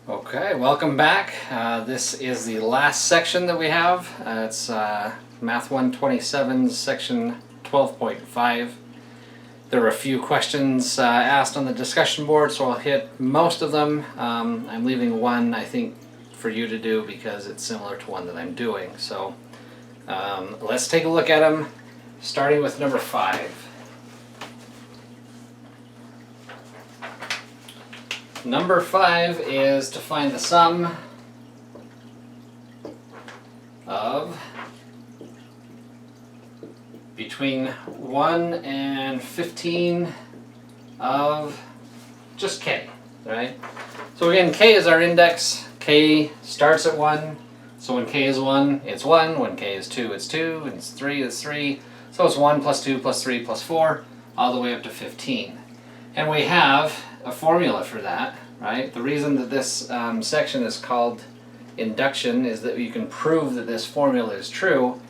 Okay, welcome back. This is the last section that we have. It's Math 127, section 12.5. There were a few questions asked on the discussion board, so I'll hit most of them. I'm leaving one, I think, for you to do because it's similar to one that I'm doing. So let's take a look at them, starting with number 5. Number 5 is to find the sum of between 1 and 15 of just k, right? So again, k is our index. K starts at 1. So when k is 1, it's 1. When k is 2, it's 2. When it's 3, it's 3. So it's 1 plus 2 plus 3 plus 4, all the way up to 15. And we have a formula for that, right? The reason that this section is called induction is that you can prove that this formula is true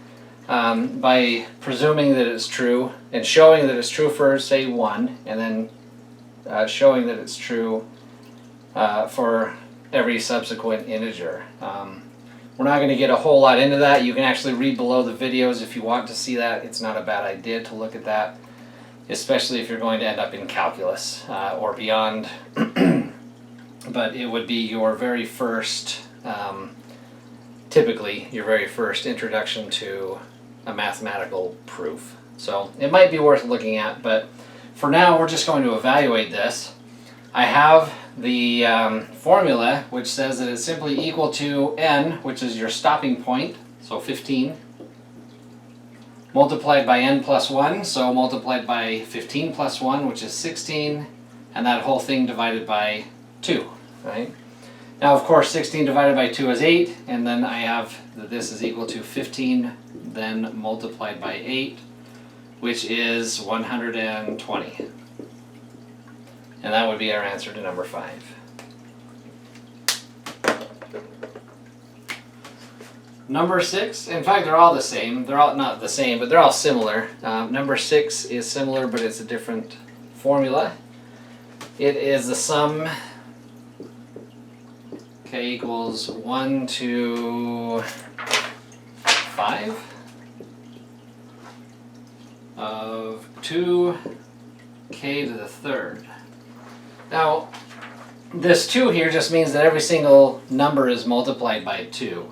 by presuming that it's true and showing that it's true for, say, 1, and then showing that it's true for every subsequent integer. We're not going to get a whole lot into that. You can actually read below the videos if you want to see that. It's not a bad idea to look at that, especially if you're going to end up in calculus or beyond. But it would be your very first, typically your very first introduction to a mathematical proof. So it might be worth looking at, but for now we're just going to evaluate this. I have the formula which says that it's simply equal to n, which is your stopping point, so 15, multiplied by n plus 1, so multiplied by 15 plus 1, which is 16, and that whole thing divided by 2, right? Now, of course, 16 divided by 2 is 8, and then I have that this is equal to 15, then multiplied by 8, which is 120. And that would be our answer to number 5. Number 6, in fact, they're all the same. They're all not the same, but they're all similar. Number 6 is similar, but it's a different formula. It is the sum k equals 1 to 5 of 2k to the third. Now, this 2 here just means that every single number is multiplied by 2.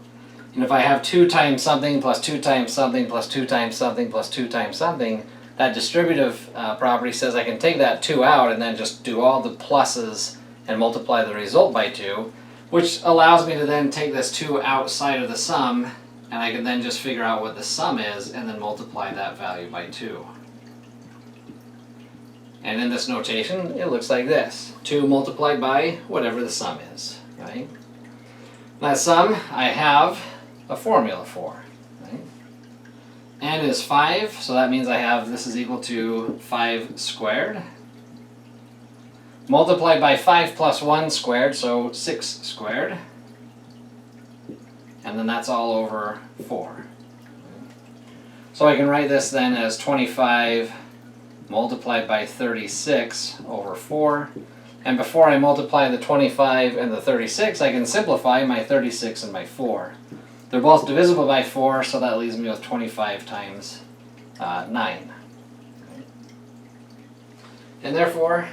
And if I have 2 times something plus 2 times something plus 2 times something plus 2 times something, that distributive property says I can take that 2 out and then just do all the pluses and multiply the result by 2, which allows me to then take this 2 outside of the sum, and I can then just figure out what the sum is and then multiply that value by 2. And in this notation, it looks like this. 2 multiplied by whatever the sum is, right? That sum I have a formula for, right? N is 5, so that means I have this is equal to 5 squared. Multiplied by 5 plus 1 squared, so 6 squared. And then that's all over 4. So I can write this then as 25 multiplied by 36 over 4. And before I multiply the 25 and the 36, I can simplify my 36 and my 4. They're both divisible by 4, so that leaves me with 25 times 9. And therefore,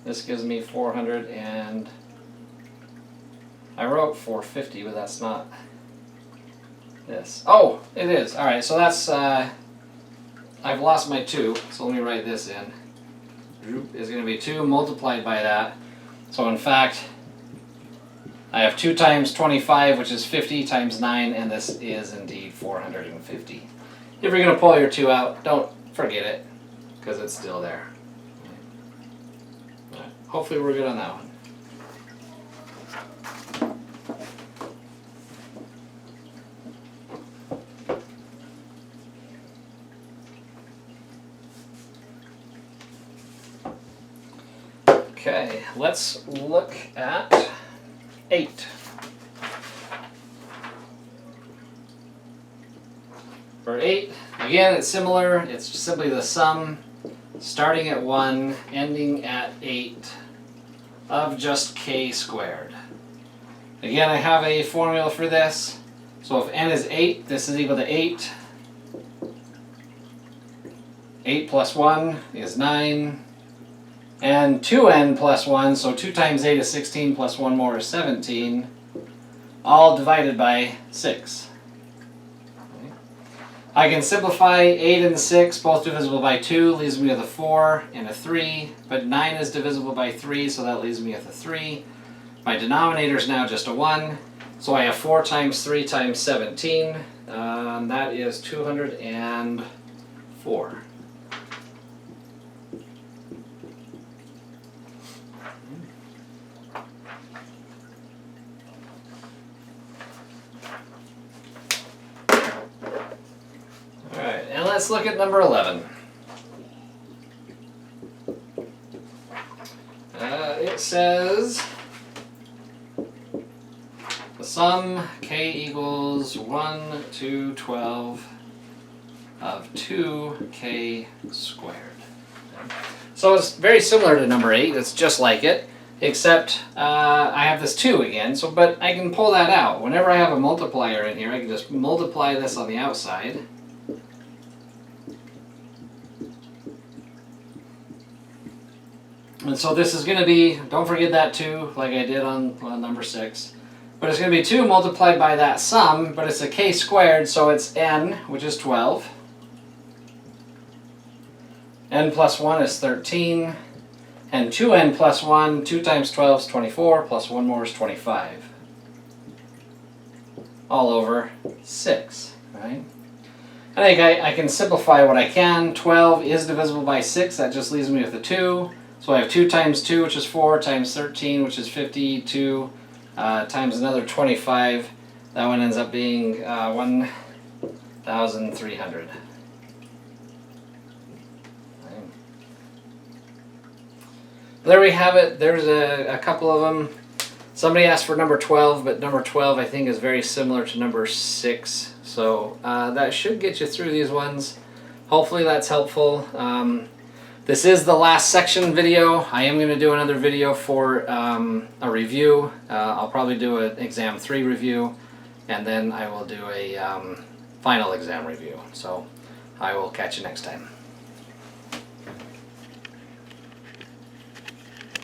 this gives me 400 and I wrote 450, but that's not this. Oh, it is. All right, so that's, I've lost my 2, so let me write this in. Is going to be 2 multiplied by that. So in fact, I have 2 times 25, which is 50 times 9, and this is indeed 450. If you're going to pull your 2 out, don't forget it, because it's still there. Right. Hopefully we're good on that one. Okay, let's look at 8. For 8, again, it's similar. It's simply the sum starting at 1, ending at 8 of just k squared. Again, I have a formula for this. So if n is 8, this is equal to 8. 8 plus 1 is 9. And 2n plus 1, so 2 times 8 is 16 plus 1 more is 17. All divided by 6. Okay. I can simplify 8 and 6, both divisible by 2, leaves me with a 4 and a 3. But 9 is divisible by 3, so that leaves me with a 3. My denominator is now just a 1. So I have 4 times 3 times 17. And that is 204. Alright, and let's look at number 11. It says the sum k equals 1 to 12 of 2k squared. So it's very similar to number 8, it's just like it, except I have this 2 again, but I can pull that out. Whenever I have a multiplier in here, I can just multiply this on the outside. And so this is going to be, don't forget that 2, like I did on number 6. But it's going to be 2 multiplied by that sum, but it's a k squared, so it's n, which is 12. N plus 1 is 13. And 2n plus 1, 2 times 12 is 24, plus 1 more is 25. All over 6, right? I think I can simplify what I can. 12 is divisible by 6, that just leaves me with a 2. So I have 2 times 2, which is 4, times 13, which is 52, times another 25. That one ends up being 1,300. There we have it. There's a couple of them. Somebody asked for number 12, but number 12 I think is very similar to number 6. So that should get you through these ones. Hopefully that's helpful. This is the last section video. I am going to do another video for a review. I'll probably do an exam 3 review, and then I will do a final exam review. So I will catch you next time.